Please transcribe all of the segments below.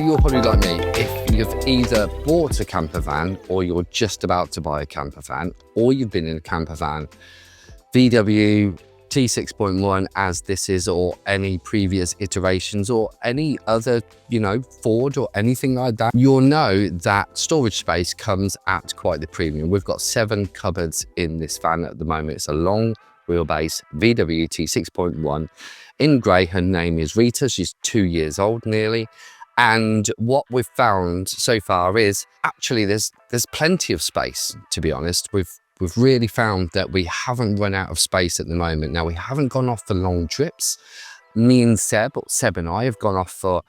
you're probably like me. If you've either bought a camper van or you're just about to buy a camper van, or you've been in a camper van, VW T6.1 as this is, or any previous iterations, or any other, Ford or anything like that, you'll know that storage space comes at quite the premium. We've got 7 cupboards in this van at the moment. It's a long wheelbase VW T6.1 in grey. Her name is Rita. She's 2 years old nearly. And what we've found so far is actually there's plenty of space, to be honest. We've really found that we haven't run out of space at the moment. Now, we haven't gone off for long trips. Me and Seb and I have gone off for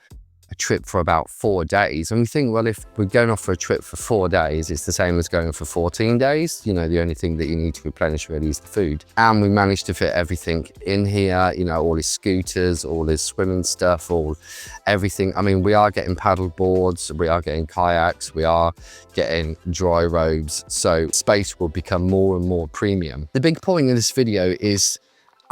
a trip for about 4 days. And we think, well, if we're going off for a trip for 4 days, it's the same as going for 14 days. The only thing that you need to replenish really is the food. And we managed to fit everything in here, all his scooters, all his swimming stuff, everything. I mean, we are getting paddle boards, we are getting kayaks, we are getting dry robes. So space will become more and more premium. The big point in this video is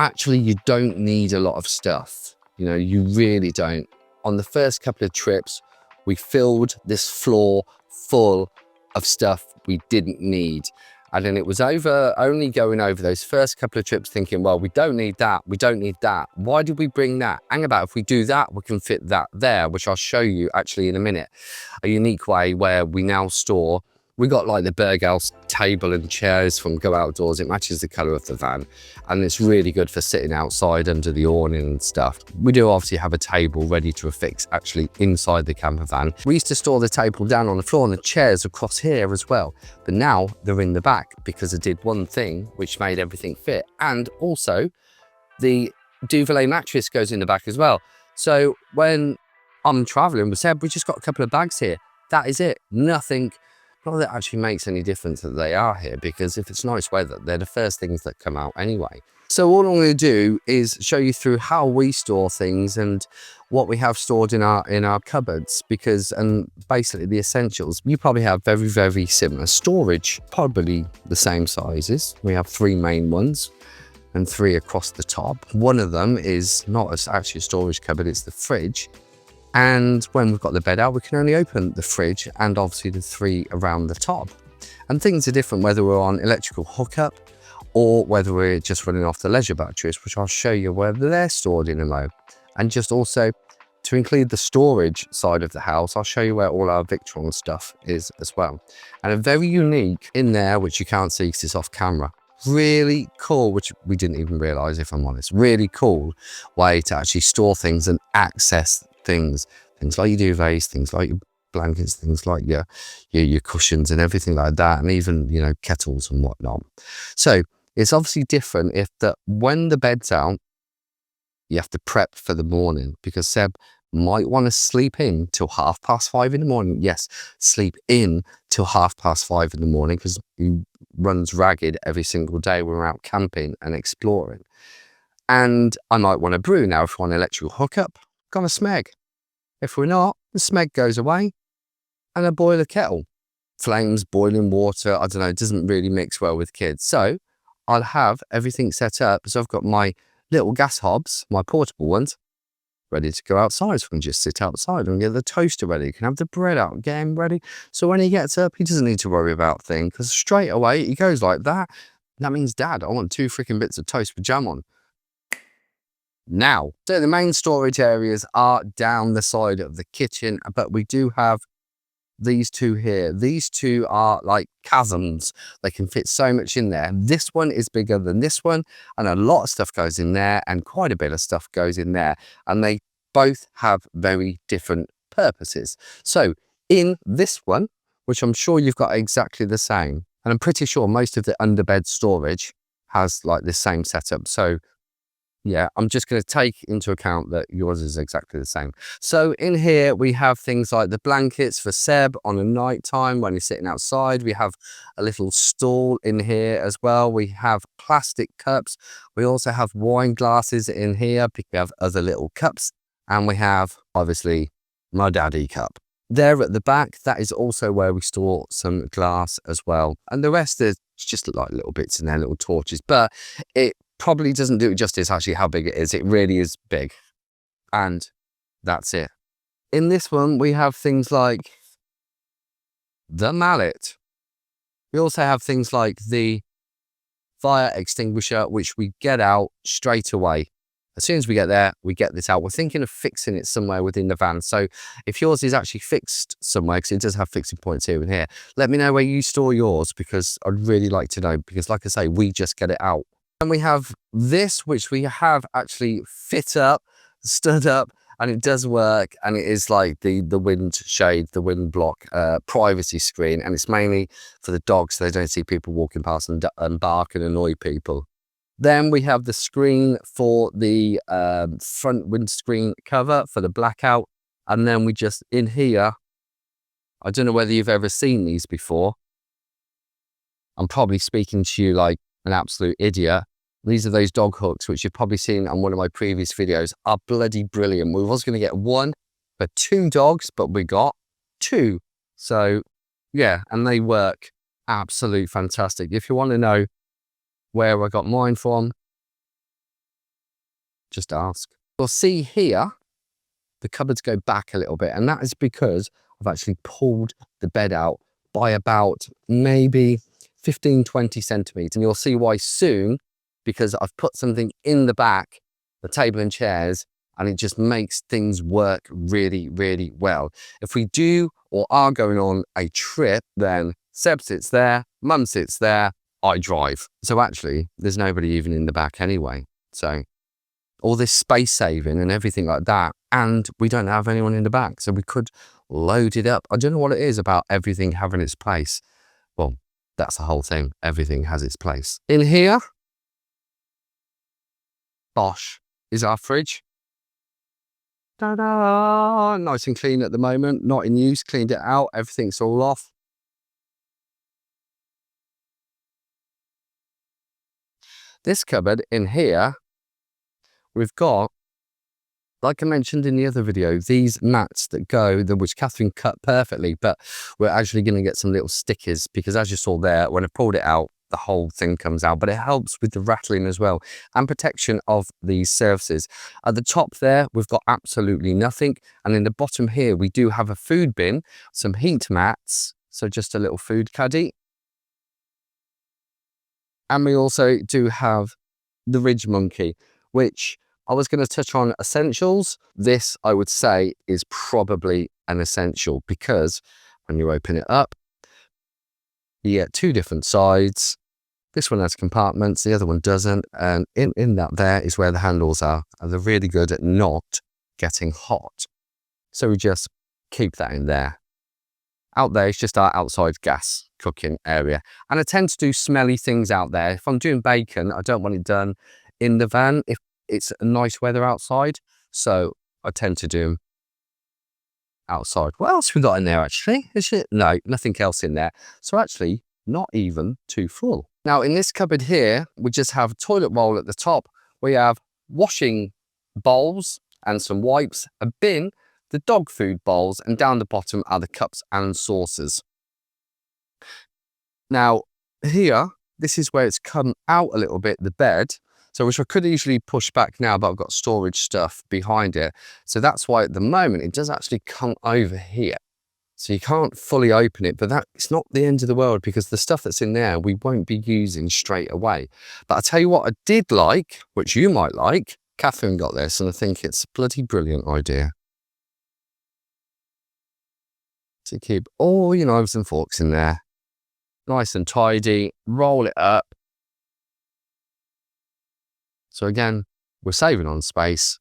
actually you don't need a lot of stuff. You really don't. On the first couple of trips, we filled this floor full of stuff we didn't need. And then it was only going over those first couple of trips thinking, well, we don't need that, we don't need that. Why did we bring that? Hang about, if we do that, we can fit that there, which I'll show you actually in a minute. A unique way where we now store, we got like the Berghaus table and chairs from Go Outdoors. It matches the colour of the van. And it's really good for sitting outside under the awning and stuff. We do obviously have a table ready to affix actually inside the camper van. We used to store the table down on the floor and the chairs across here as well. But now they're in the back because I did one thing which made everything fit. And also the duvet mattress goes in the back as well. So when I'm traveling with Seb, we just got a couple of bags here. That is it. Nothing. Not that actually makes any difference that they are here, because if it's nice weather, they're the first things that come out anyway. So all I'm going to do is show you through how we store things and what we have stored in our cupboards, and basically the essentials. You probably have very, very similar storage, probably the same sizes. We have 3 main ones and 3 across the top. One of them is not actually a storage cupboard, it's the fridge. And when we've got the bed out, we can only open the fridge and obviously the 3 around the top. And things are different whether we're on electrical hookup or whether we're just running off the leisure batteries, which I'll show you where they're stored in a mo. And just also to include the storage side of the house, I'll show you where all our Victron stuff is as well. And a very unique in there, which you can't see because it's off camera. Really cool, which we didn't even realize, if I'm honest, really cool way to actually store things and access things like your duvets, things like your blankets, things like your cushions and everything like that, and even kettles and whatnot. So it's obviously different if when the bed's out, you have to prep for the morning, because Seb might want to sleep in till 5:30 in the morning. Yes, sleep in till 5:30 in the morning, because he runs ragged every single day when we're out camping and exploring. And I might want to brew. Now, if we're on electrical hookup, got a smeg. If we're not, the smeg goes away, and I boil a kettle. Flames, boiling water, I don't know, it doesn't really mix well with kids. So I'll have everything set up. So I've got my little gas hobs, my portable ones, ready to go outside. So we can just sit outside and get the toaster ready. You can have the bread out, get him ready. So when he gets up, he doesn't need to worry about things, because straight away he goes like that. That means, Dad, I want 2 freaking bits of toast with jam on. Now, so the main storage areas are down the side of the kitchen, but we do have these 2 here. These 2 are like chasms. They can fit so much in there. This one is bigger than this one, and a lot of stuff goes in there, and quite a bit of stuff goes in there, and they both have very different purposes. So in this one, which I'm sure you've got exactly the same, and I'm pretty sure most of the underbed storage has like the same setup. So yeah, I'm just going to take into account that yours is exactly the same. So in here, we have things like the blankets for Seb on a night time when he's sitting outside. We have a little stool in here as well. We have plastic cups. We also have wine glasses in here. We have other little cups. And we have, obviously, my daddy cup. There at the back, that is also where we store some glass as well. And the rest is just like little bits in there, little torches. But it probably doesn't do it justice actually how big it is. It really is big. And that's it. In this one, we have things like the mallet. We also have things like the fire extinguisher, which we get out straight away. As soon as we get there, we get this out. We're thinking of fixing it somewhere within the van. So if yours is actually fixed somewhere, because it does have fixing points here and here, let me know where you store yours, because I'd really like to know, because like I say, we just get it out. And we have this, which we have actually fit up, stood up, and it does work. And it is like the wind shade, the wind block privacy screen. And it's mainly for the dogs, so they don't see people walking past and bark and annoy people. Then we have the screen for the front windscreen cover for the blackout. And then we just, in here, I don't know whether you've ever seen these before. I'm probably speaking to you like an absolute idiot. These are those dog hooks, which you've probably seen on one of my previous videos, are bloody brilliant. We was going to get one for 2 dogs, but we got 2. So yeah, and they work absolute fantastic. If you want to know where I got mine from, just ask. You'll see here, the cupboards go back a little bit, and that is because I've actually pulled the bed out by about maybe 15-20 centimeters, and you'll see why soon, because I've put something in the back, the table and chairs, and it just makes things work really, really well. If we do or are going on a trip, then Seb sits there, Mum sits there, I drive. So actually, there's nobody even in the back anyway. So all this space saving and everything like that, and we don't have anyone in the back, so we could load it up. I don't know what it is about everything having its place. Well, that's the whole thing. Everything has its place. In here, bosh, is our fridge. Ta-da! Nice and clean at the moment, not in use, cleaned it out, everything's all off. This cupboard in here, we've got, like I mentioned in the other video, these mats that go, which Catherine cut perfectly, but we're actually going to get some little stickers, because as you saw there, when I pulled it out, the whole thing comes out, but it helps with the rattling as well and protection of these surfaces. At the top there, we've got absolutely nothing. And in the bottom here, we do have a food bin, some heat mats, so just a little food caddy. And we also do have the Ridge Monkey, which I was going to touch on essentials. This, I would say, is probably an essential, because when you open it up, you get 2 different sides. This one has compartments, the other one doesn't. And in that there is where the handles are. And they're really good at not getting hot. So we just keep that in there. Out there is just our outside gas cooking area. And I tend to do smelly things out there. If I'm doing bacon, I don't want it done in the van if it's nice weather outside. So I tend to do outside. What else we got in there actually? Is it? No, nothing else in there. So actually not even too full. Now in this cupboard here, we just have a toilet roll at the top. We have washing bowls and some wipes, a bin, the dog food bowls, and down the bottom are the cups and saucers. Now here, this is where it's come out a little bit, the bed. So which I could easily push back now, but I've got storage stuff behind it. So that's why at the moment it does actually come over here. So you can't fully open it, but it's not the end of the world, because the stuff that's in there, we won't be using straight away. But I'll tell you what I did like, which you might like. Catherine got this, and I think it's a bloody brilliant idea. To keep all your knives and forks in there. Nice and tidy, roll it up. So again, we're saving on space,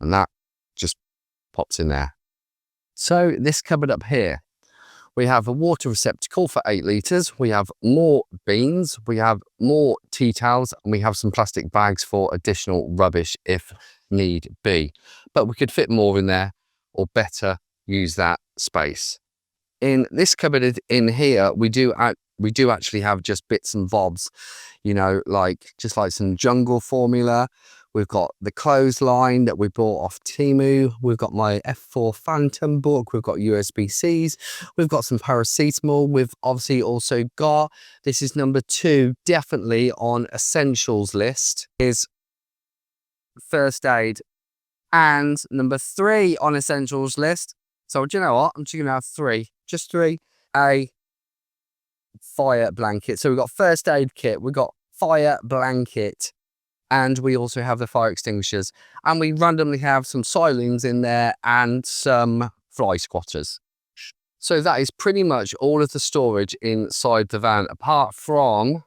and that just pops in there. So this cupboard up here, we have a water receptacle for 8 litres, we have more beans, we have more tea towels, and we have some plastic bags for additional rubbish if need be. But we could fit more in there, or better use that space. In this cupboard in here, we do actually have just bits and bobs, you know, just like some jungle formula. We've got the clothesline that we bought off Temu. We've got my F4 Phantom book. We've got USB-Cs. We've got some paracetamol. We've obviously also got, this is number 2, definitely on essentials list, is first aid And number 3 on essentials list. So do you know what? I'm just going to have 3. Just 3. A fire blanket. So we've got first aid kit. We've got fire blanket. And we also have the fire extinguishers. And we randomly have some sirens in there and some fly squatters. So that is pretty much all of the storage inside the van, apart from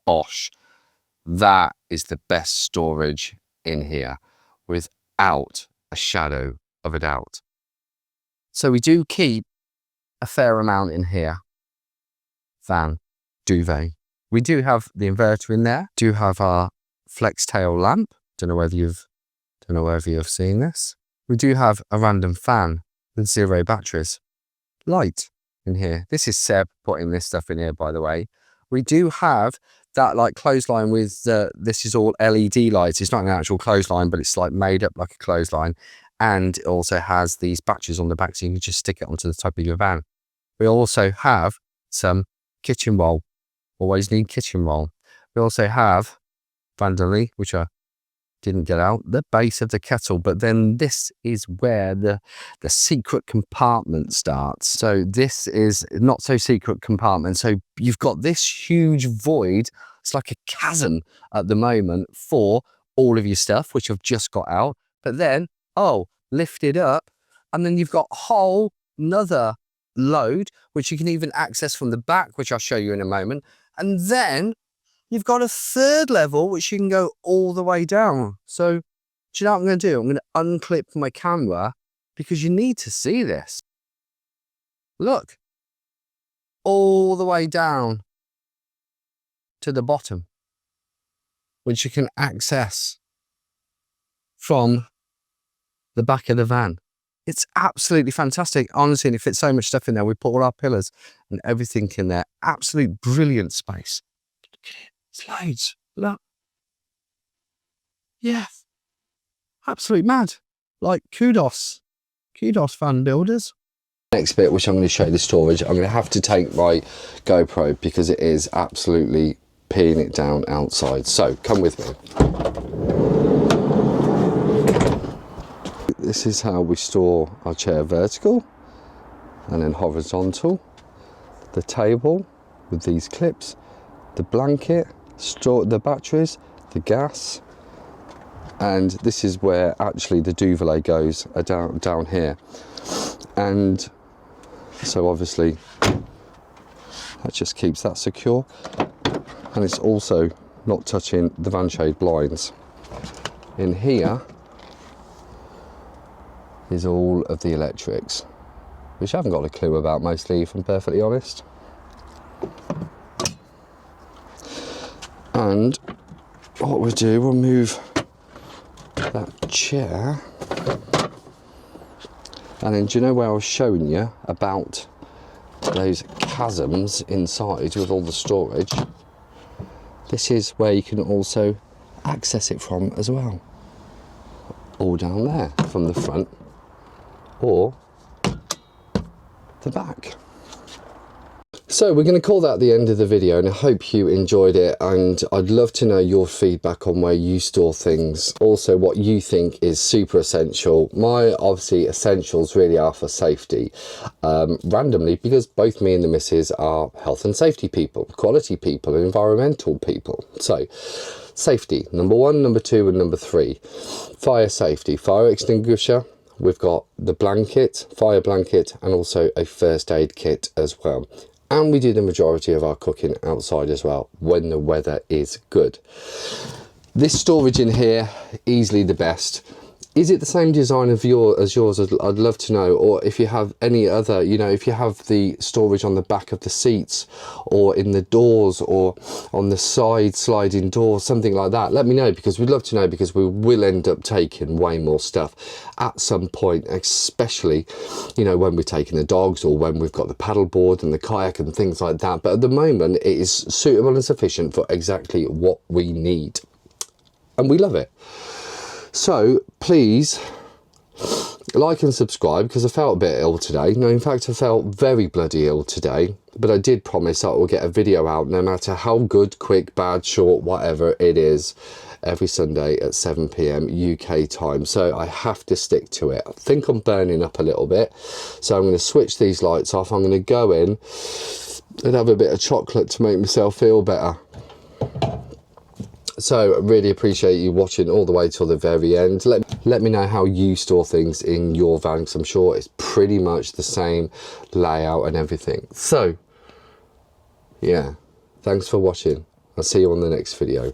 Bosch. That is the best storage in here, without a shadow of a doubt. So we do keep a fair amount in here. Van, duvet. We do have the inverter in there. Do have our flex tail lamp. Don't know whether you've seen this. We do have a random fan with 0 batteries. Light in here. This is Seb putting this stuff in here, by the way. We do have that like clothesline with this is all LED lights. It's not an actual clothesline, but it's like made up like a clothesline, and it also has these batteries on the back, so you can just stick it onto the top of your van. We also have some kitchen roll. Always need kitchen roll. We also have randomly, which I didn't get out, the base of the kettle, but then this is where the secret compartment starts. So this is not so secret compartment. So you've got this huge void. It's like a chasm at the moment for all of your stuff, which I've just got out. But then, lift it up, and then you've got a whole another load, which you can even access from the back, which I'll show you in a moment. And then you've got a 3rd level, which you can go all the way down. So do you know what I'm going to do? I'm going to unclip my camera because you need to see this. Look, all the way down to the bottom, which you can access from the back of the van. It's absolutely fantastic. Honestly, and it fits so much stuff in there. We put all our pillars and everything in there. Absolute brilliant space. It's loads. Look. Yeah. Absolutely mad. Like, kudos. Kudos, van builders. Next bit, which I'm going to show you the storage, I'm going to have to take my GoPro because it is absolutely peeing it down outside. So, come with me. This is how we store our chair vertical and then horizontal. The table with these clips, the blanket, the batteries, the gas, and this is where actually the duvet goes down here. And so obviously that just keeps that secure, and it's also not touching the van shade blinds. In here is all of the electrics, which I haven't got a clue about mostly, if I'm perfectly honest. And what we'll do, we'll move that chair, and then do you know where I was showing you about those chasms inside with all the storage? This is where you can also access it from as well, all down there from the front or the back. So we're going to call that the end of the video, and I hope you enjoyed it, and I'd love to know your feedback on where you store things, also what you think is super essential. My obviously essentials really are for safety, randomly, because both me and the missus are health and safety people, quality people and environmental people. So safety, number 1, number 2 and number 3. Fire safety, fire extinguisher. We've got the blanket, fire blanket, and also a first aid kit as well. And we do the majority of our cooking outside as well when the weather is good. This storage in here, easily the best. Is it the same design as yours? I'd love to know. Or if you have any other, you know, if you have the storage on the back of the seats or in the doors or on the side sliding doors, something like that, let me know, because we'd love to know, because we will end up taking way more stuff at some point, especially, you know, when we're taking the dogs or when we've got the paddle board and the kayak and things like that. But at the moment, it is suitable and sufficient for exactly what we need. And we love it. So please like and subscribe, because I felt a bit ill today. No, in fact, I felt very bloody ill today, but I did promise I will get a video out no matter how good, quick, bad, short, whatever it is. every Sunday at 7 p.m. UK time. So I have to stick to it. I think I'm burning up a little bit. So I'm going to switch these lights off. I'm going to go in and have a bit of chocolate to make myself feel better. So I really appreciate you watching all the way till the very end. Let me know how you store things in your van, because I'm sure it's pretty much the same layout and everything. So yeah, thanks for watching. I'll see you on the next video.